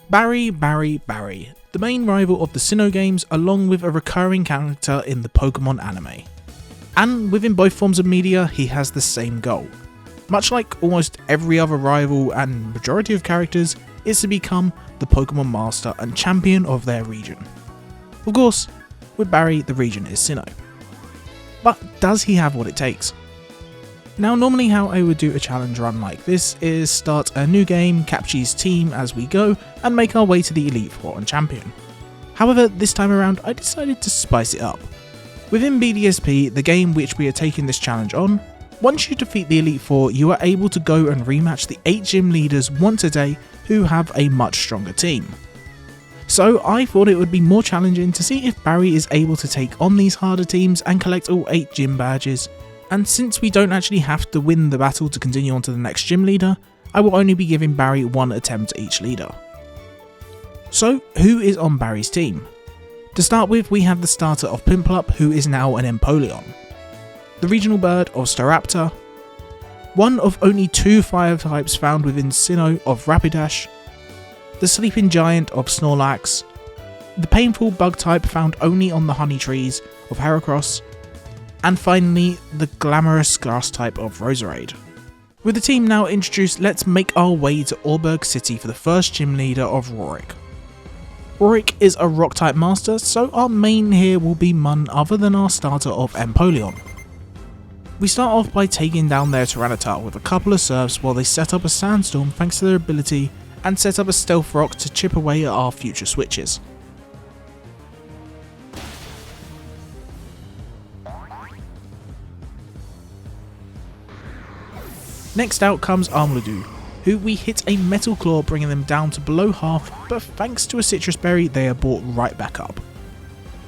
Barry, the main rival of the Sinnoh games, along with a recurring character in the Pokémon anime. And within both forms of media, he has the same goal. Much like almost every other rival and majority of characters, is to become the Pokémon master and champion of their region. Of course, with Barry, the region is Sinnoh. But does he have what it takes? Now, normally how I would do a challenge run like this is start a new game, capture his team as we go, and make our way to the Elite Four and Champion. However, this time around I decided to spice it up. Within BDSP, the game which we are taking this challenge on, once you defeat the Elite Four, you are able to go and rematch the 8 gym leaders once a day who have a much stronger team. So I thought it would be more challenging to see if Barry is able to take on these harder teams and collect all 8 gym badges, and since we don't actually have to win the battle to continue on to the next gym leader, I will only be giving Barry one attempt to each leader. So who is on Barry's team? To start with, we have the starter of Piplup, who is now an Empoleon, the regional bird of Staraptor, one of only 2 fire types found within Sinnoh of Rapidash, the sleeping giant of Snorlax, the painful bug type found only on the honey trees of Heracross, and finally the glamorous grass type of Roserade. With the team now introduced, let's make our way to Auberg City for the first gym leader of Roark. Roark is a rock type master, so our main here will be none other than our starter of Empoleon. We start off by taking down their Tyranitar with a couple of serves while they set up a sandstorm thanks to their ability, and set up a stealth rock to chip away at our future switches. Next out comes Armludu, who we hit a metal claw bringing them down to below half, but thanks to a citrus berry they are brought right back up.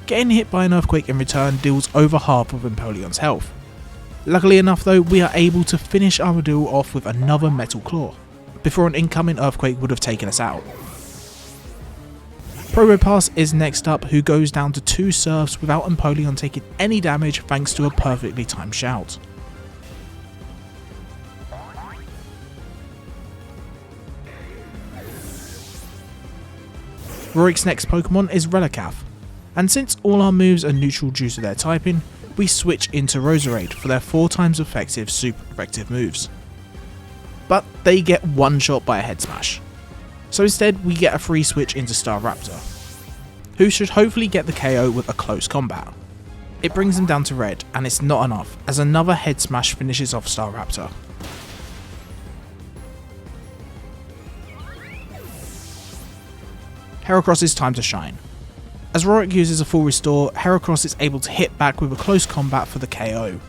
Getting hit by an earthquake in return deals over half of Empoleon's health. Luckily enough though, we are able to finish Armludu off with another metal claw, before an incoming earthquake would have taken us out. Probopass is next up, who goes down to 2 serves without Empoleon taking any damage thanks to a perfectly timed shout. Roark's next Pokemon is Relicath, and since all our moves are neutral due to their typing, we switch into Roserade for their 4 times effective super effective moves. But they get one shot by a head smash. So instead we get a free switch into Staraptor, who should hopefully get the KO with a close combat. It brings them down to red, and it's not enough as another head smash finishes off Staraptor. Heracross's time to shine. As Roark uses a full restore, Heracross is able to hit back with a close combat for the KO.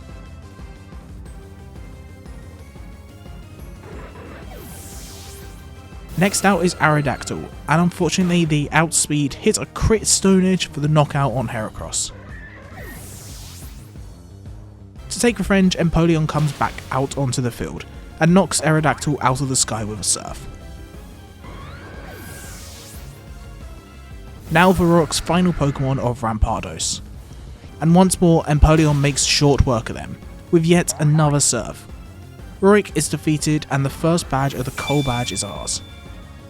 Next out is Aerodactyl, and unfortunately the outspeed hit a crit Stone Edge for the knockout on Heracross. To take revenge, Empoleon comes back out onto the field, and knocks Aerodactyl out of the sky with a surf. Now for Roark's final Pokemon of Rampardos, and once more Empoleon makes short work of them, with yet another surf. Roark is defeated and the first badge of the Coal badge is ours.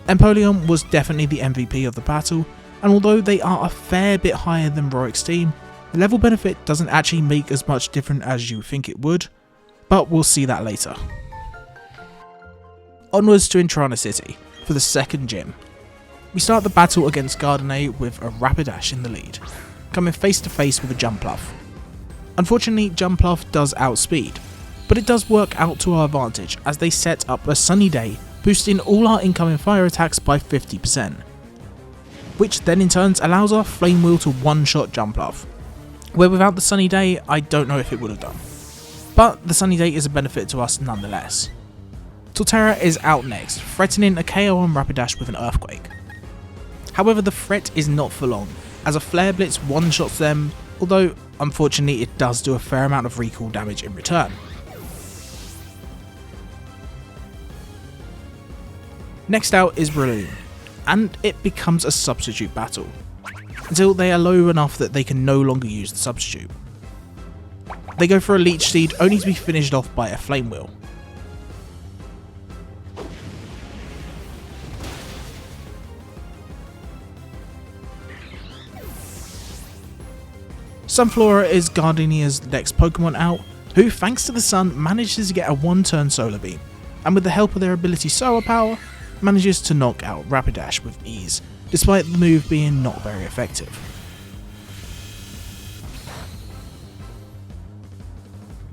Empoleon was definitely the MVP of the battle, and although they are a fair bit higher than Roark's team, the level benefit doesn't actually make as much difference as you think it would, but we'll see that later. Onwards to Entrana City for the second gym. We start the battle against Gardenia with a Rapidash in the lead, coming face to face with a Jumpluff. Unfortunately, Jumpluff does outspeed, but it does work out to our advantage as they set up a Sunny Day, boosting all our incoming fire attacks by 50%, which then in turn allows our Flame Wheel to one-shot Jumpluff, where without the Sunny Day I don't know if it would have done, but the Sunny Day is a benefit to us nonetheless. Torterra is out next, threatening a KO on Rapidash with an Earthquake. However, the threat is not for long, as a Flare Blitz one-shots them, although unfortunately it does do a fair amount of recall damage in return. Next out is Breloom, and it becomes a substitute battle, until they are low enough that they can no longer use the substitute. They go for a Leech Seed only to be finished off by a Flame Wheel. Sunflora is Gardenia's next Pokemon out, who thanks to the sun manages to get a one-turn Solar Beam, and with the help of their ability Solar Power, manages to knock out Rapidash with ease, despite the move being not very effective.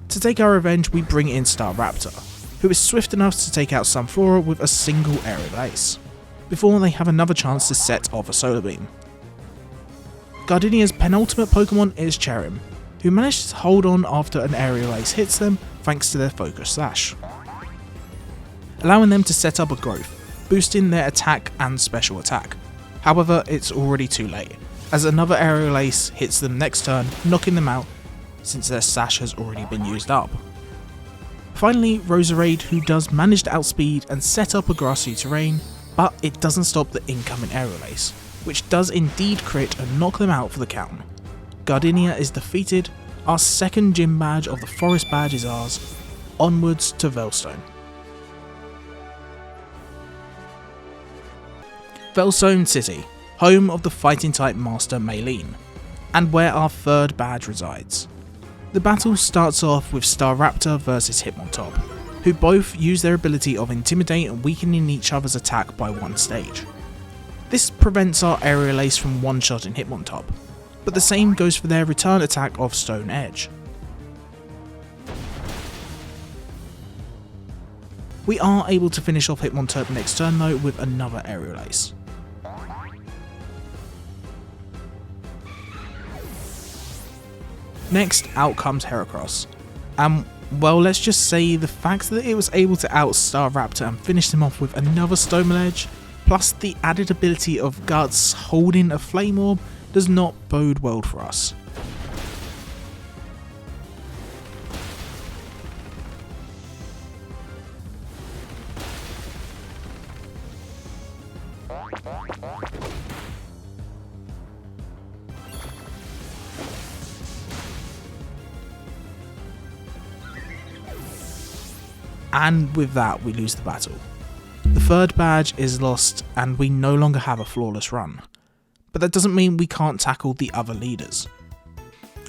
To take our revenge, we bring in Staraptor, who is swift enough to take out Sunflora with a single Aerial Ace, before they have another chance to set off a Solar Beam. Gardenia's penultimate Pokemon is Cherim, who manages to hold on after an Aerial Ace hits them thanks to their Focus Slash, allowing them to set up a growth, boosting their attack and special attack. However, it's already too late, as another Aerial Ace hits them next turn, knocking them out since their Sash has already been used up. Finally, Roserade, who does manage to outspeed and set up a grassy terrain, but it doesn't stop the incoming Aerial Ace, which does indeed crit and knock them out for the count. Gardenia is defeated, our second gym badge of the Forest badge is ours, onwards to Veilstone. Veilstone City, home of the fighting type master Maylene, and where our third badge resides. The battle starts off with Staraptor versus Hitmontop, who both use their ability of Intimidate and weakening each other's attack by one stage. This prevents our Aerial Ace from one-shotting Hitmontop, but the same goes for their return attack of Stone Edge. We are able to finish off Hitmontop next turn though with another Aerial Ace. Next, out comes Heracross, and well, let's just say the fact that it was able to out Staraptor and finish them off with another Stone Edge, plus the added ability of Guts holding a Flame Orb, does not bode well for us. And with that, we lose the battle. The third badge is lost and we no longer have a flawless run. But that doesn't mean we can't tackle the other leaders.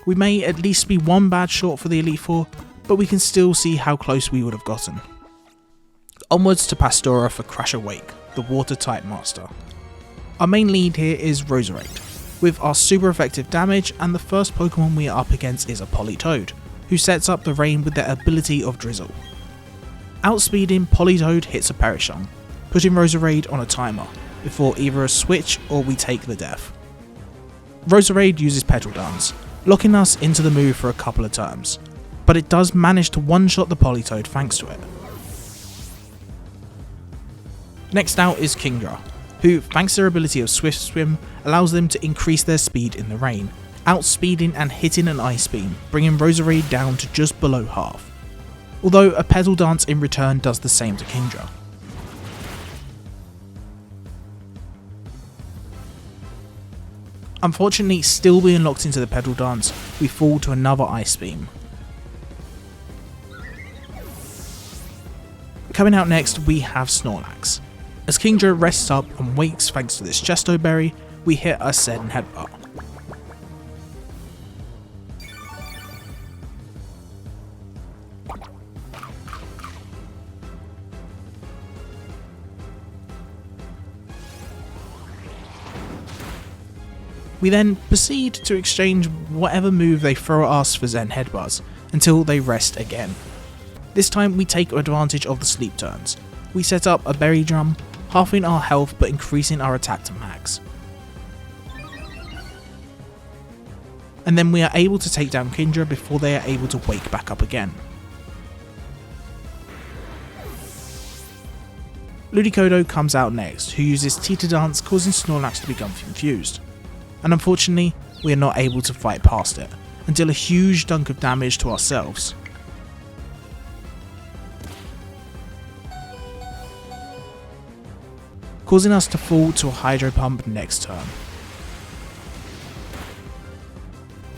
We may at least be one badge short for the Elite Four, but we can still see how close we would have gotten. Onwards to Pastora for Crasher Wake, the water type master. Our main lead here is Roserade, with our super effective damage, and the first Pokemon we are up against is a Politoed, who sets up the rain with their ability of Drizzle. Outspeeding, Politoed hits a Perichon, putting Roserade on a timer, before either a switch or we take the death. Roserade uses Petal Dance, locking us into the move for a couple of turns, but it does manage to one-shot the Politoed thanks to it. Next out is Kingdra, who, thanks to their ability of Swift Swim, allows them to increase their speed in the rain, outspeeding and hitting an Ice Beam, bringing Roserade down to just below half. Although a Petal Dance in return does the same to Kingdra. Unfortunately, still being locked into the Petal Dance, we fall to another Ice Beam. Coming out next, we have Snorlax. As Kingdra rests up and wakes thanks to this Chesto Berry, we hit a Sudden Headbutt. We then proceed to exchange whatever move they throw at us for Zen Headbutts, until they rest again. This time we take advantage of the sleep turns. We set up a Berry Drum, halving our health but increasing our attack to max. And then we are able to take down Kingdra before they are able to wake back up again. Ludicolo comes out next, who uses Tita Dance, causing Snorlax to become confused. And unfortunately, we are not able to fight past it, until a huge dunk of damage to ourselves. Causing us to fall to a Hydro Pump next turn.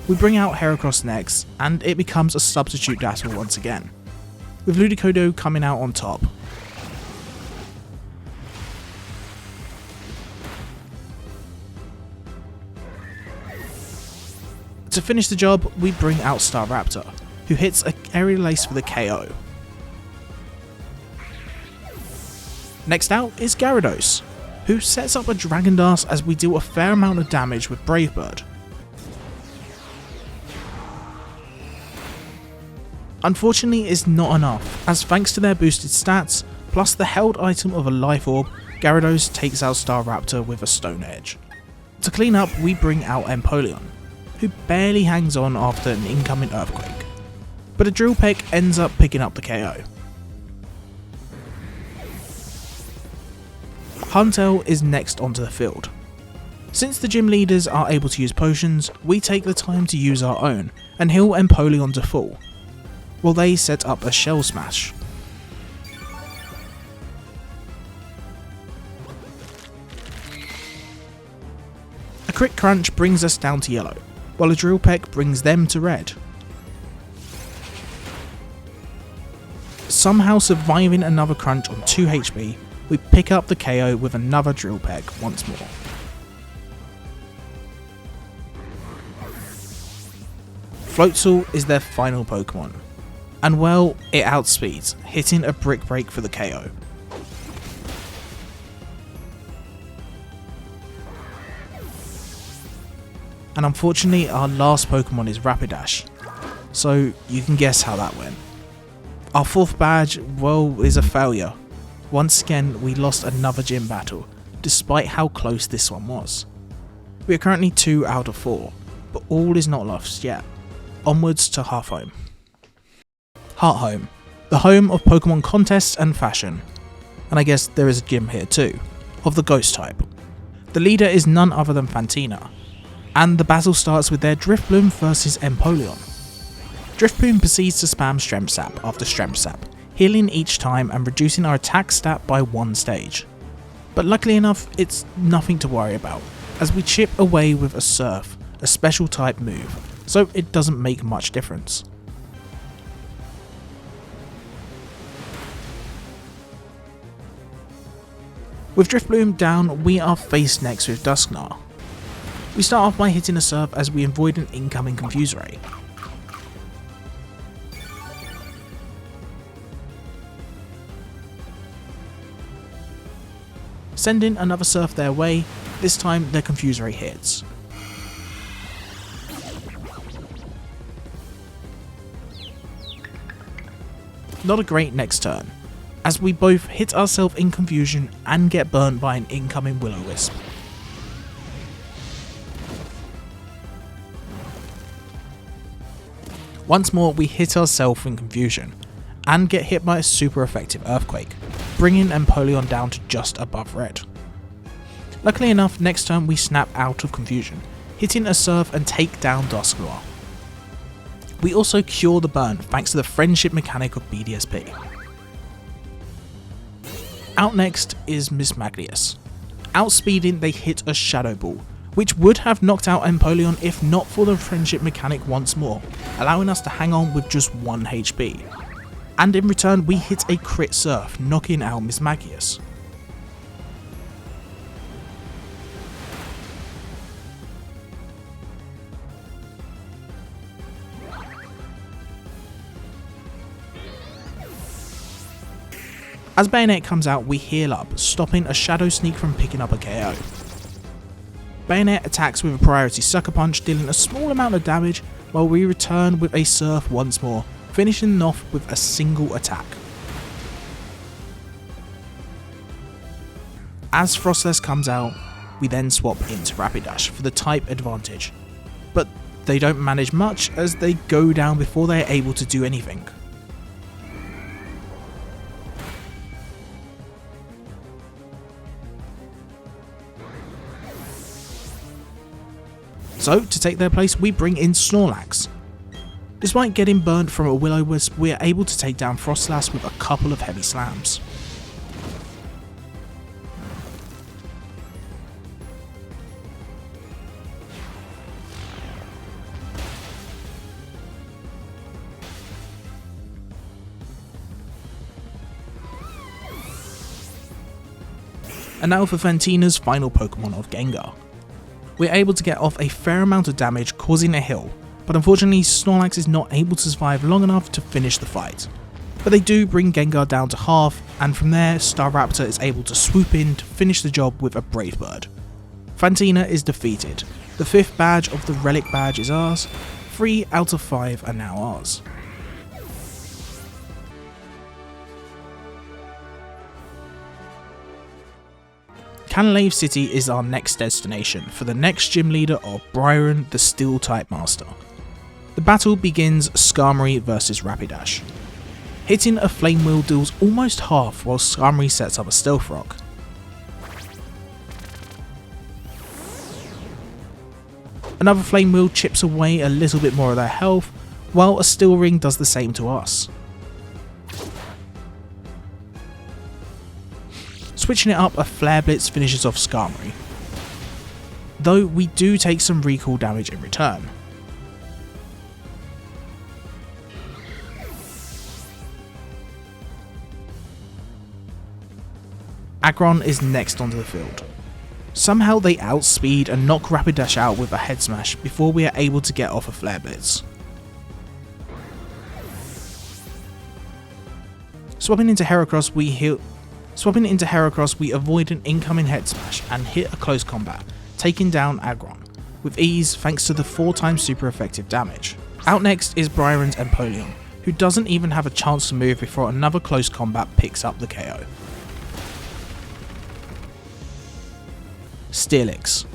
We bring out Heracross next, and it becomes a substitute battle once again, with Ludicolo coming out on top. To finish the job, we bring out Staraptor, who hits an aerial ace for the KO. Next out is Gyarados, who sets up a Dragon Dance as we deal a fair amount of damage with Brave Bird. Unfortunately, it's not enough, as thanks to their boosted stats, plus the held item of a Life Orb, Gyarados takes out Staraptor with a Stone Edge. To clean up, we bring out Empoleon, who barely hangs on after an incoming Earthquake, but a Drill Peck ends up picking up the KO. Huntail is next onto the field. Since the gym leaders are able to use potions, we take the time to use our own and heal Empoleon to full, while they set up a Shell Smash. A Crit Crunch brings us down to yellow, while a Drill Peck brings them to red. Somehow surviving another crunch on 2 HP, we pick up the KO with another Drill Peck once more. Floatzel is their final Pokemon, and well, it outspeeds, hitting a Brick Break for the KO. And unfortunately, our last Pokemon is Rapidash, so you can guess how that went. Our 4th badge, well, is a failure. Once again, we lost another gym battle, despite how close this one was. We are currently 2 out of 4, but all is not lost yet. Onwards to Hearthome. Hearthome, the home of Pokemon contests and fashion, and I guess there is a gym here too, of the Ghost type. The leader is none other than Fantina, and the battle starts with their Drifbloom versus Empoleon. Drifbloom proceeds to spam Strength Sap after Strength Sap, healing each time and reducing our attack stat by 1 stage. But luckily enough, it's nothing to worry about, as we chip away with a Surf, a special type move, so it doesn't make much difference. With Drifbloom down, we are faced next with Dusknoir. We start off by hitting a Surf as we avoid an incoming Confuse Ray. Sending another Surf their way, this time their Confuse Ray hits. Not a great next turn, as we both hit ourselves in confusion and get burnt by an incoming Will-O-Wisp. Once more we hit ourselves in confusion, and get hit by a super effective Earthquake, bringing Empoleon down to just above red. Luckily enough, next turn we snap out of confusion, hitting a Surf and take down Dusknoir. We also cure the burn thanks to the friendship mechanic of BDSP. Out next is Mismagius. Outspeeding, they hit a Shadow Ball, which would have knocked out Empoleon if not for the friendship mechanic once more, allowing us to hang on with just 1 HP. And in return we hit a crit Surf, knocking out Mismagius. As Bayonet comes out, we heal up, stopping a Shadow Sneak from picking up a KO. Bayonet attacks with a priority Sucker Punch, dealing a small amount of damage, while we return with a Surf once more, finishing off with a single attack. As Frostless comes out, we then swap into Rapidash for the type advantage, but they don't manage much as they go down before they are able to do anything. So, to take their place, we bring in Snorlax. Despite getting burnt from a Will-O-Wisp, we are able to take down Frostlass with a couple of heavy slams. And now for Fantina's final Pokemon of Gengar. We're able to get off a fair amount of damage, causing a heal, but unfortunately Snorlax is not able to survive long enough to finish the fight. But they do bring Gengar down to half, and from there Staraptor is able to swoop in to finish the job with a Brave Bird. Fantina is defeated. The 5th badge of the Relic badge is ours. 3 out of 5 are now ours. Candice City is our next destination for the next gym leader of Byron, the Steel type master. The battle begins Skarmory vs Rapidash. Hitting a Flame Wheel deals almost half while Skarmory sets up a Stealth Rock. Another Flame Wheel chips away a little bit more of their health, while a Steel Ring does the same to us. Switching it up, a Flare Blitz finishes off Skarmory, though we do take some recall damage in return. Aggron is next onto the field. Somehow they outspeed and knock Rapidash out with a Head Smash before we are able to get off a Flare Blitz. Swapping into Heracross, we avoid an incoming Head Smash and hit a close combat, taking down Aggron with ease thanks to the 4x super effective damage. Out next is Byron's Empoleon, who doesn't even have a chance to move before another close combat picks up the KO. Steelix.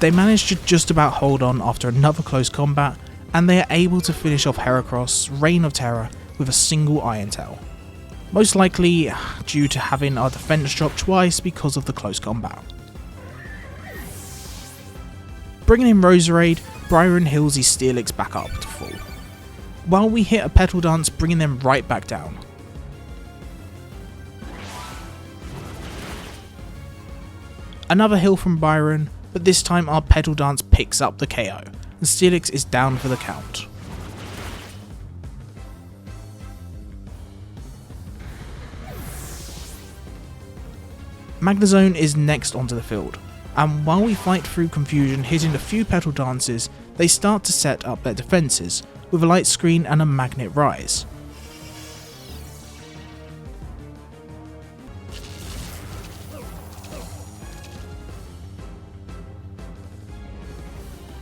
They manage to just about hold on after another close combat, and they are able to finish off Heracross' Reign of Terror with a single Iron Tail. Most likely due to having our defense drop twice because of the close combat. Bringing in Roserade, Byron heals his Steelix back up to full, while we hit a Petal Dance bringing them right back down. Another heal from Byron, but this time our Petal Dance picks up the KO, and Steelix is down for the count. Magnezone is next onto the field, and while we fight through confusion hitting a few Petal Dances, they start to set up their defences with a Light Screen and a Magnet Rise.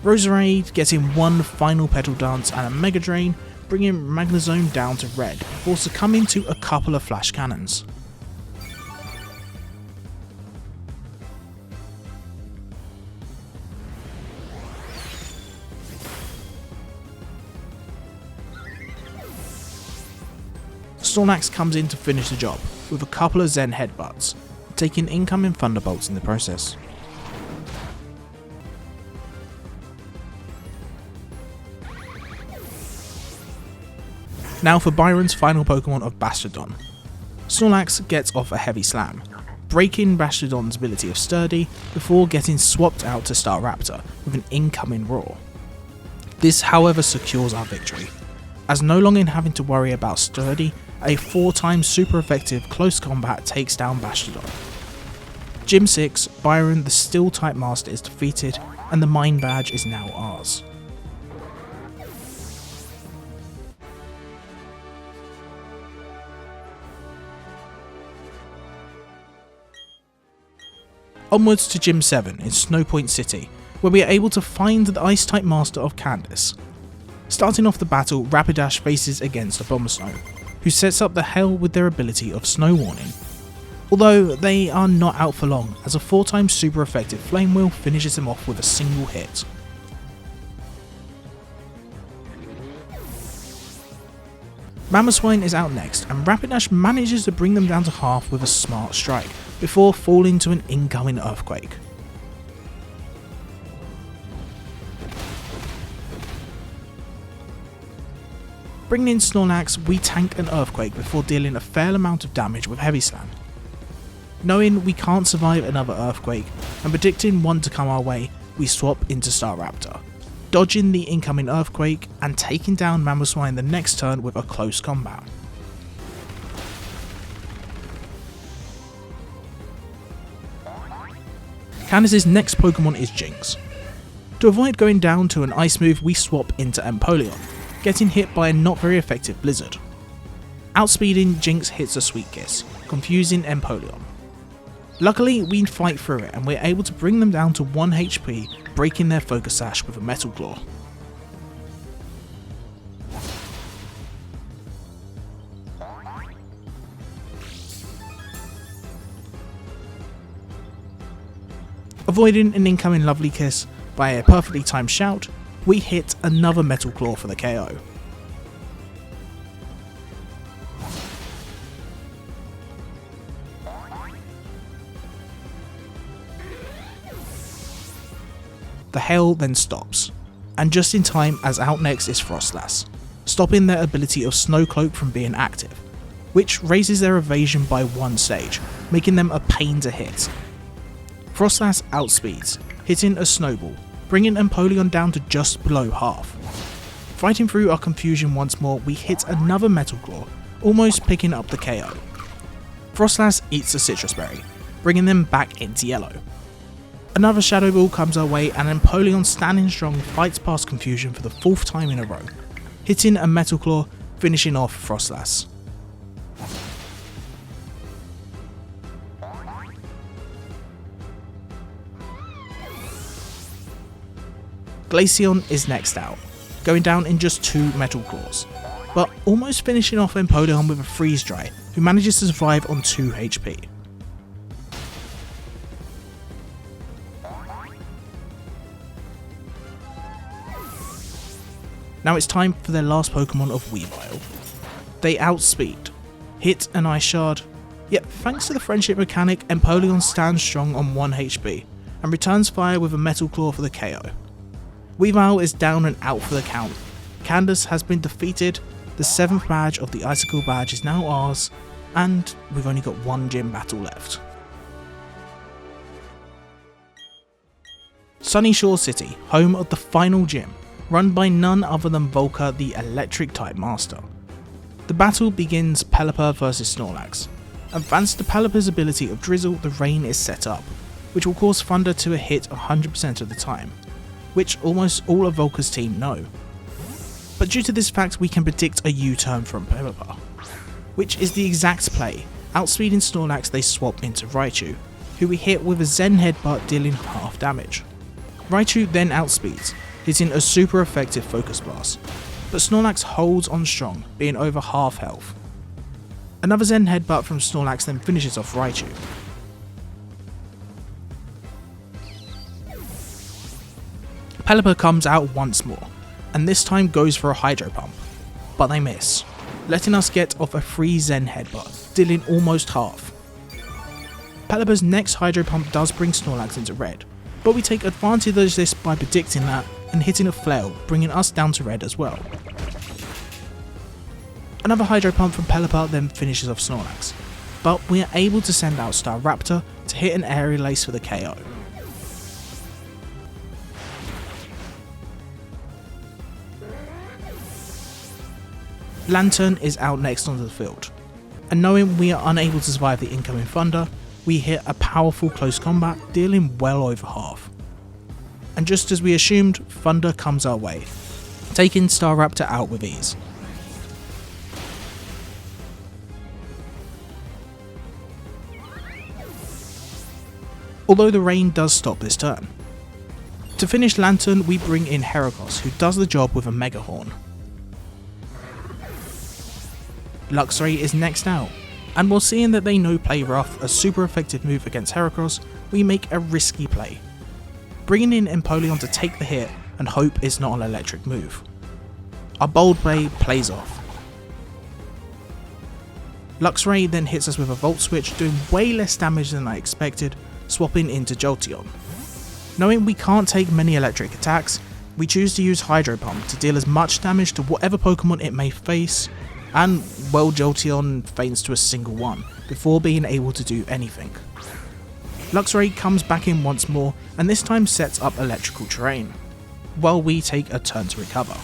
Roserade gets in one final Petal Dance and a Mega Drain, bringing Magnezone down to red before succumbing to a couple of Flash Cannons. Snorlax comes in to finish the job with a couple of Zen Headbutts, taking incoming Thunderbolts in the process. Now for Byron's final Pokemon of Bastiodon. Snorlax gets off a heavy slam, breaking Bastiodon's ability of Sturdy before getting swapped out to Staraptor with an incoming Roar. This however secures our victory, as no longer having to worry about Sturdy, a 4x super effective close combat takes down Bastiodon. Gym 6, Byron the Steel type master is defeated and the Mine badge is now ours. Onwards to Gym 7 in Snowpoint City, where we are able to find the Ice-type master of Candice. Starting off the battle, Rapidash faces against Abomasnow, who sets up the hell with their ability of Snow Warning. Although they are not out for long, as a 4x super effective Flame Wheel finishes them off with a single hit. Mamoswine is out next, and Rapidash manages to bring them down to half with a smart strike, before falling to an incoming Earthquake. Bringing in Snorlax, we tank an Earthquake before dealing a fair amount of damage with Heavy Slam. Knowing we can't survive another Earthquake, and predicting one to come our way, we swap into Staraptor, dodging the incoming Earthquake and taking down Mamoswine the next turn with a close combat. Candice's next Pokemon is Jinx. To avoid going down to an ice move, we swap into Empoleon, getting hit by a not very effective Blizzard. Outspeeding, Jinx hits a Sweet Kiss, confusing Empoleon. Luckily, we fight through it and we're able to bring them down to 1 HP, breaking their Focus Sash with a Metal Claw. Avoiding an incoming Lovely Kiss by a perfectly timed shout, we hit another Metal Claw for the KO. The hail then stops, and just in time as out next is Frostlass, stopping their ability of Snow Cloak from being active, which raises their evasion by 1 stage, making them a pain to hit. Frostlass outspeeds, hitting a Snowball, bringing Empoleon down to just below half. Fighting through our confusion once more, we hit another Metal Claw, almost picking up the KO. Frostlass eats a Citrus Berry, bringing them back into yellow. Another Shadow Ball comes our way and Empoleon standing strong fights past confusion for the 4th time in a row, hitting a Metal Claw, finishing off Frostlass. Glaceon is next out, going down in just 2 Metal Claws, but almost finishing off Empoleon with a Freeze Dry, who manages to survive on 2 HP. Now it's time for their last Pokemon of Weavile. They outspeed, hit an Ice Shard, yet thanks to the friendship mechanic, Empoleon stands strong on 1 HP, and returns fire with a Metal Claw for the KO. Weavile is down and out for the count. Candice has been defeated, the 7th badge of the Icicle badge is now ours, and we've only got 1 gym battle left. Sunyshore City, home of the final gym, run by none other than Volkner, the electric type master. The battle begins Pelipper vs Snorlax, and thanks to Pelipper's ability of Drizzle, the rain is set up, which will cause Thunder to hit 100% of the time, which almost all of Volkner's team know. But due to this fact, we can predict a U-turn from Pelipper, which is the exact play. Outspeeding Snorlax, they swap into Raichu, who we hit with a Zen Headbutt, dealing half damage. Raichu then outspeeds, hitting a super effective Focus Blast, but Snorlax holds on strong, being over half health. Another Zen Headbutt from Snorlax then finishes off Raichu. Pelipper comes out once more, and this time goes for a Hydro Pump, but they miss, letting us get off a free Zen Headbutt, dealing almost half. Pelipper's next Hydro Pump does bring Snorlax into red, but we take advantage of this by predicting that and hitting a Flail, bringing us down to red as well. Another Hydro Pump from Pelipper then finishes off Snorlax, but we are able to send out Staraptor to hit an Aerial Ace for the KO. Lantern is out next onto the field, and knowing we are unable to survive the incoming Thunder, we hit a powerful close combat, dealing well over half. And just as we assumed, Thunder comes our way, taking Staraptor out with ease. Although the rain does stop this turn. To finish Lantern, we bring in Heracross, who does the job with a Mega Horn. Luxray is next out, and while seeing that they know Play Rough, a super effective move against Heracross, we make a risky play, bringing in Empoleon to take the hit and hope it's not an electric move. Our bold play plays off. Luxray then hits us with a Volt Switch, doing way less damage than I expected, swapping into Jolteon. Knowing we can't take many electric attacks, we choose to use Hydro Pump to deal as much damage to whatever Pokemon it may face, and well, Jolteon faints to a single one before being able to do anything. Luxray comes back in once more, and this time sets up electrical terrain, while we take a turn to recover.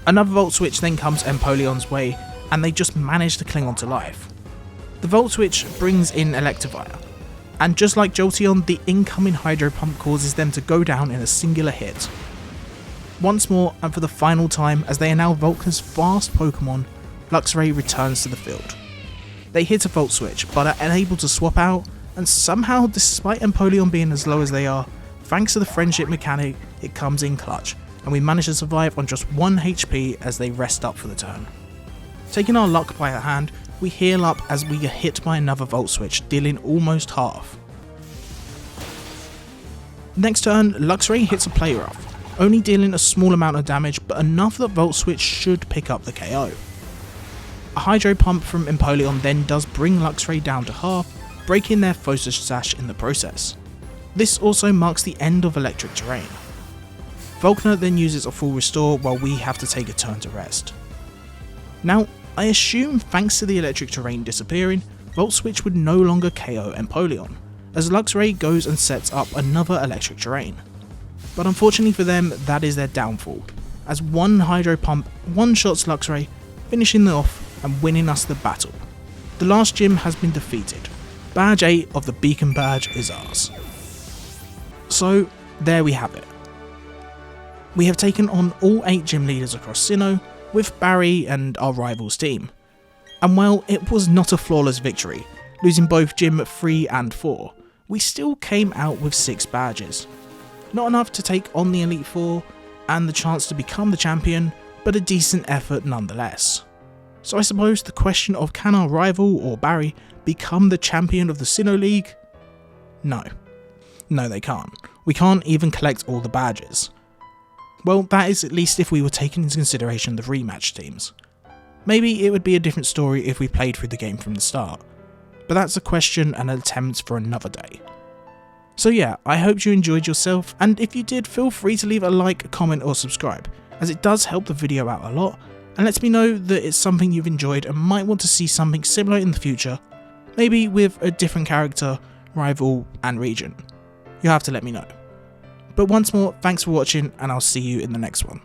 Another Volt Switch then comes Empoleon's way, and they just manage to cling on to life. The Volt Switch brings in Electivire, and just like Jolteon, the incoming Hydro Pump causes them to go down in a singular hit. Once more, and for the final time, as they are now Volkner's fast Pokemon, Luxray returns to the field. They hit a Volt Switch, but are unable to swap out, and somehow, despite Empoleon being as low as they are, thanks to the friendship mechanic, it comes in clutch, and we manage to survive on just 1 HP as they rest up for the turn. Taking our luck by the hand, we heal up as we are hit by another Volt Switch, dealing almost half. Next turn, Luxray hits a Play Rough, only dealing a small amount of damage, but enough that Volt Switch should pick up the KO. A Hydro Pump from Empoleon then does bring Luxray down to half, breaking their Photos Sash in the process. This also marks the end of Electric Terrain. Volkner then uses a full restore while we have to take a turn to rest. Now, I assume thanks to the Electric Terrain disappearing, Volt Switch would no longer KO Empoleon, as Luxray goes and sets up another Electric Terrain. But unfortunately for them, that is their downfall, as one Hydro Pump one-shots Luxray, finishing it off and winning us the battle. The last gym has been defeated. Badge 8 of the Beacon Badge is ours. So, there we have it. We have taken on all 8 gym leaders across Sinnoh, with Barry and our rivals team. And while it was not a flawless victory, losing both Gym 3 and 4, we still came out with 6 badges. Not enough to take on the Elite 4 and the chance to become the champion, but a decent effort nonetheless. So I suppose the question of can our rival, or Barry, become the champion of the Sinnoh League? No. No, they can't. We can't even collect all the badges. Well, that is at least if we were taking into consideration the rematch teams. Maybe it would be a different story if we played through the game from the start, but that's a question and an attempt for another day. So yeah, I hope you enjoyed yourself, and if you did, feel free to leave a like, comment or subscribe, as it does help the video out a lot, and lets me know that it's something you've enjoyed and might want to see something similar in the future, maybe with a different character, rival and region. You'll have to let me know. But once more, thanks for watching, and I'll see you in the next one.